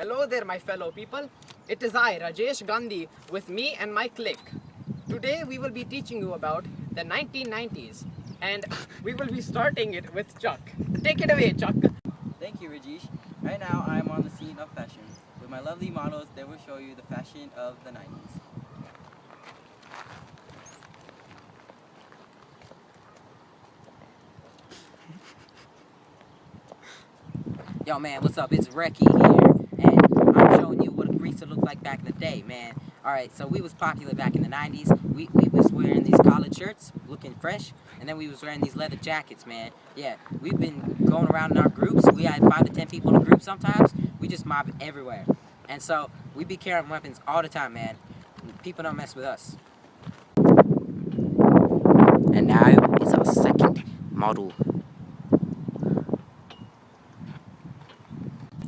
Hello there, my fellow people. It is I, Rajesh Gandhi, with me and my clique. Today we will be teaching you about the 1990s, and we will be starting it with Chuck. Take it away, Chuck. Thank you, Rajesh. Right now, I am on the scene of fashion. With my lovely models, they will show you the fashion of the 90s. Yo, man, what's up? It's Reki here, and I'm showing you what a greaser looked like back in the day, man. Alright, so we was popular back in the 90s. We was wearing these collared shirts, looking fresh, and then we was wearing these leather jackets, man. Yeah, we've been going around in our groups. We had 5 to 10 people in a group sometimes. We just mob everywhere. And so, we be carrying weapons all the time, man. People don't mess with us. And now is our second model.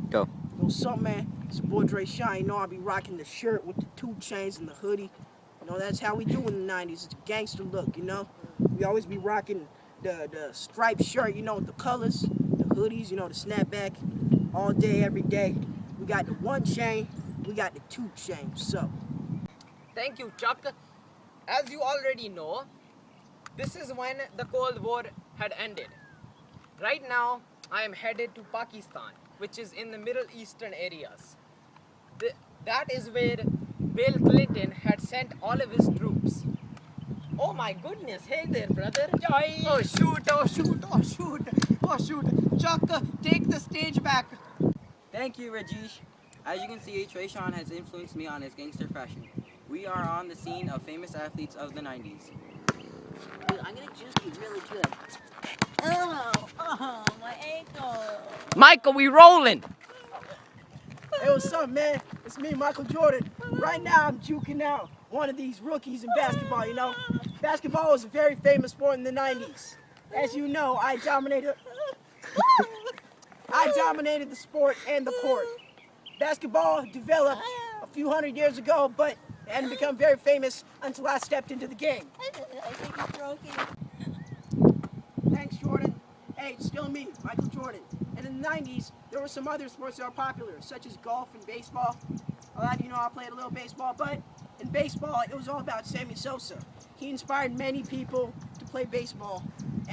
Go. What's up, man? It's your boy Dre Shine. You know I be rocking the shirt with the 2 chains and the hoodie. You know, that's how we do in the 90s. It's a gangster look, you know? We always be rocking the striped shirt, you know, with the colors, the hoodies, you know, the snapback, all day, every day. We got the 1 chain, we got the 2 chains, so. Thank you, Chuck. As you already know, this is when the Cold War had ended. Right now, I am headed to Pakistan, which is in the Middle Eastern areas. That is where Bill Clinton had sent all of his troops. Oh my goodness, hey there, brother. Oh shoot, oh shoot, oh shoot, oh shoot. Chuck, take the stage back. Thank you, Rajesh. As you can see, Trayshawn has influenced me on his gangster fashion. We are on the scene of famous athletes of the 90s. Dude, I'm gonna juice you really good. Oh, my ankle. Michael, we rolling. Hey, what's up, man? It's me, Michael Jordan. Right now, I'm juking out one of these rookies in basketball, you know? Basketball was a very famous sport in the 90s. As you know, I dominated the sport and the court. Basketball developed a few hundred years ago, but it hadn't become very famous until I stepped into the game. I think it's broken. Thanks, Jordan. Hey, it's still me, Michael Jordan. And in the 90s, there were some other sports that were popular, such as golf and baseball. A lot of you know I played a little baseball, but in baseball, it was all about Sammy Sosa. He inspired many people to play baseball,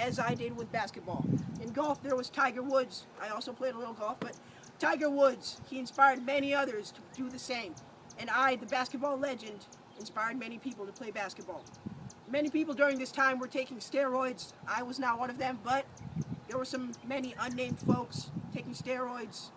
as I did with basketball. In golf, there was Tiger Woods. I also played a little golf, but Tiger Woods, he inspired many others to do the same. And I, the basketball legend, inspired many people to play basketball. Many people during this time were taking steroids. I was not one of them, but there were many unnamed folks taking steroids.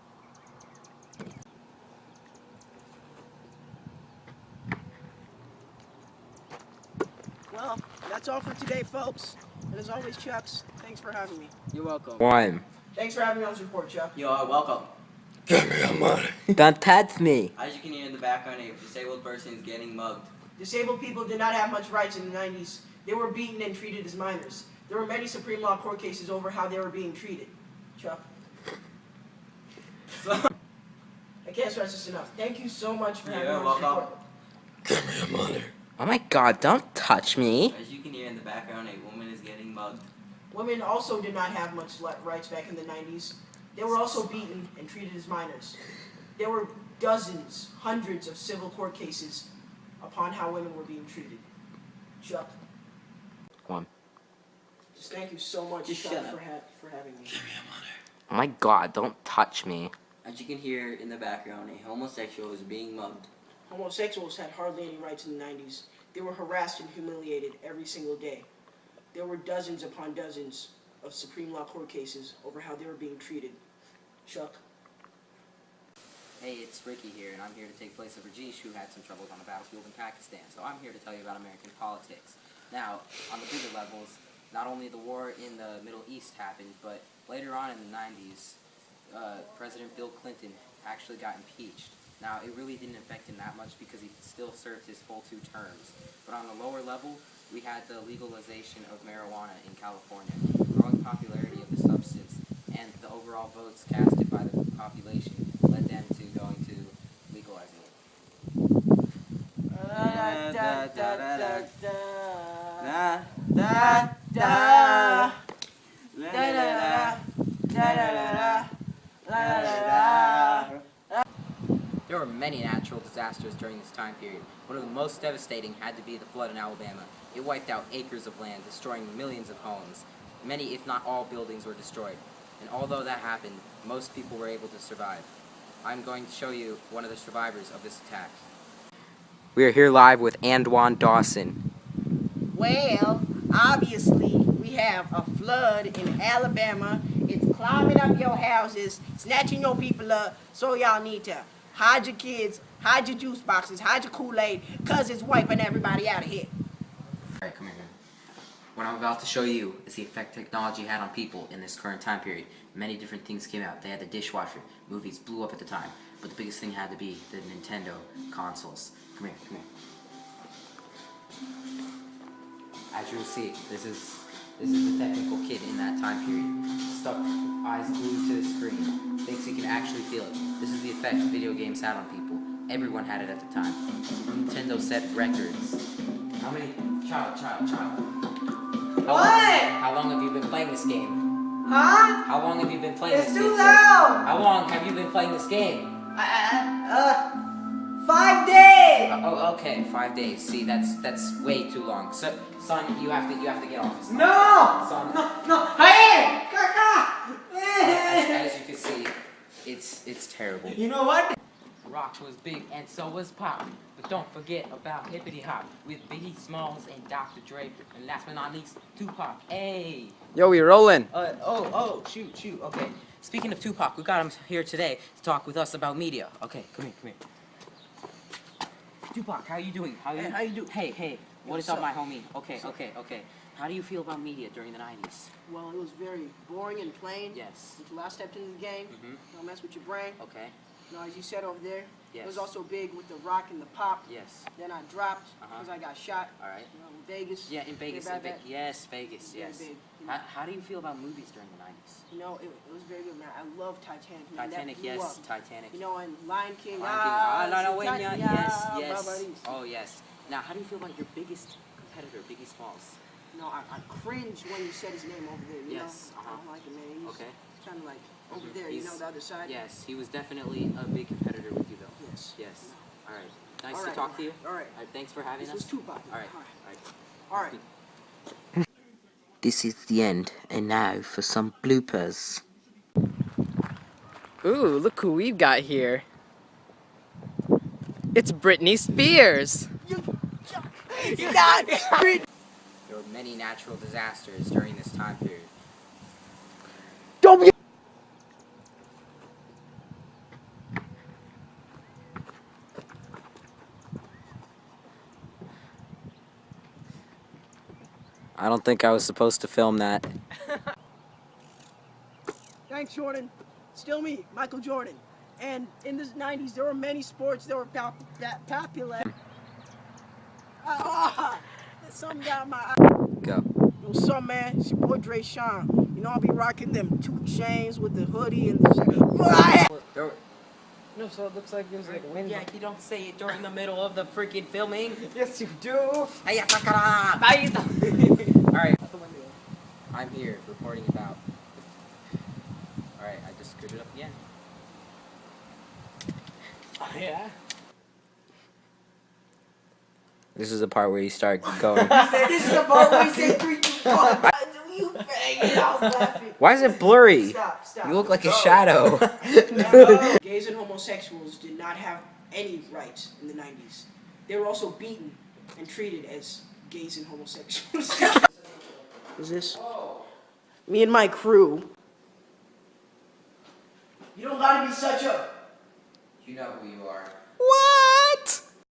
Well, that's all for today, folks. And as always, Chucks, thanks for having me. You're welcome. 1. Thanks for having me on this report, Chuck. You are welcome. Don't touch me. As you can hear in the background, a disabled person is getting mugged. Disabled people did not have much rights in the 90s. They were beaten and treated as minors. There were many Supreme Law court cases over how they were being treated. Chuck. I can't stress this enough. Thank you so much for having me on this report. Oh my god, don't touch me. As you can hear in the background, a woman is getting mugged. Women also did not have much rights back in the 90s. They were also beaten and treated as minors. There were dozens, hundreds of civil court cases upon how women were being treated. Chuck. 1. Just thank you so much, Just Chuck, shut up. for having me. Oh my god, don't touch me. As you can hear in the background, a homosexual is being mugged. Homosexuals had hardly any rights in the 90s. They were harassed and humiliated every single day. There were dozens upon dozens of Supreme Law court cases over how they were being treated. Chuck. Hey, it's Ricky here, and I'm here to take place of Rajesh, who had some troubles on the battlefield in Pakistan. So I'm here to tell you about American politics. Now, on the bigger levels, not only the war in the Middle East happened, but later on in the 90s, President Bill Clinton actually got impeached. Now, it really didn't affect him that much because he still served his full 2 terms. But on the lower level, we had the legalization of marijuana in California, growing popularity of the substance, and the overall votes casted by the population led them to going to legalizing it. There were many natural disasters during this time period. One of the most devastating had to be the flood in Alabama. It wiped out acres of land, destroying millions of homes. Many, if not all, buildings were destroyed. And although that happened, most people were able to survive. I'm going to show you one of the survivors of this attack. We are here live with Antoine Dawson. Well, obviously, we have a flood in Alabama. It's climbing up your houses, snatching your people up. So y'all need to hide your kids, hide your juice boxes, hide your Kool-Aid, because it's wiping everybody out of here. Alright, come here. What I'm about to show you is the effect technology had on people in this current time period. Many different things came out. They had the dishwasher. Movies blew up at the time. But the biggest thing had to be the Nintendo consoles. Come here, come here. As you will see, this is the technical kid in that time period. Stuck, eyes glued to the screen. Thinks he can actually feel it. This is the effect video games had on people. Everyone had it at the time. Nintendo set records. How many? Child. How long have you been playing this game? Huh? How long have you been playing this It's game? too loud! How long have you been playing this game? 5 days! Okay, 5 days. See, that's way too long. So, son, you have to get off this. No! Son. No! Hey! As you can see, it's terrible. You know what? Rock was big and so was Pop. But don't forget about Hippity Hop with Biggie Smalls and Dr. Dre. And last but not least, Tupac. Hey! Yo, we rolling. Shoot. Okay. Speaking of Tupac, we got him here today to talk with us about media. Okay, come here. Tupac, how you doing? How you doing? Hey. What is What's up, up? my homie? Okay. How do you feel about media during the 90s? Well, it was very boring and plain. Yes. Until I stepped into the game. Mhm. Don't mess with your brain. Okay. You know, as you said over there, Yes. it was also big with the rock and the pop. Yes. Then I dropped Uh-huh. because I got shot. All right. You know, in Vegas. Yeah, in Vegas. Hear about that? Yes, Vegas. Very Yes. big. How do you feel about movies during the 90s? You know, it was very good, man. I love Titanic. Man. Titanic, That blew yes. up. Titanic. You know, and Lion King. No, wait, Titanic, yes. Barbaris. Oh, yes. Now, how do you feel about your biggest competitor, Biggie Smalls? No, I cringed when you said his name over there. You Yes, know? I don't like it, man. He's Okay. kind of like over Mhm. there. You He's- know, the other side. Yes, he was definitely a big competitor with you, though. Yes. Yes. All right. Nice All to right, talk to you. All right. All right. Thanks for having This us. was Tupac. All right. All right. This is the end, and now for some bloopers. Ooh, look who we've got here. It's Britney Spears. You got it. There were many natural disasters during this time period. Don't be. I don't think I was supposed to film that. Thanks, Jordan. Still me, Michael Jordan. And in the 90s, there were many sports that were popular. There's something down my eye. Go. What's up, man? It's your boy Dre Sean. You know, I'll be rocking them 2 chains with the hoodie and the... No, so it looks like there's like wind. Yeah, you don't say it during the middle of the freaking filming. Yes, you do. Hey, Alright. I'm here reporting about. Alright, I just screwed it up again. Yeah. This is the part where you start going. This is the part where you say 3, 2, 1. You faggot. I was laughing. Why is it blurry? Stop. You look like a shadow. Gays and homosexuals did not have any rights in the 90s. They were also beaten and treated as gays and homosexuals. Who's this? Me and my crew. You don't gotta be such a... You know who you are.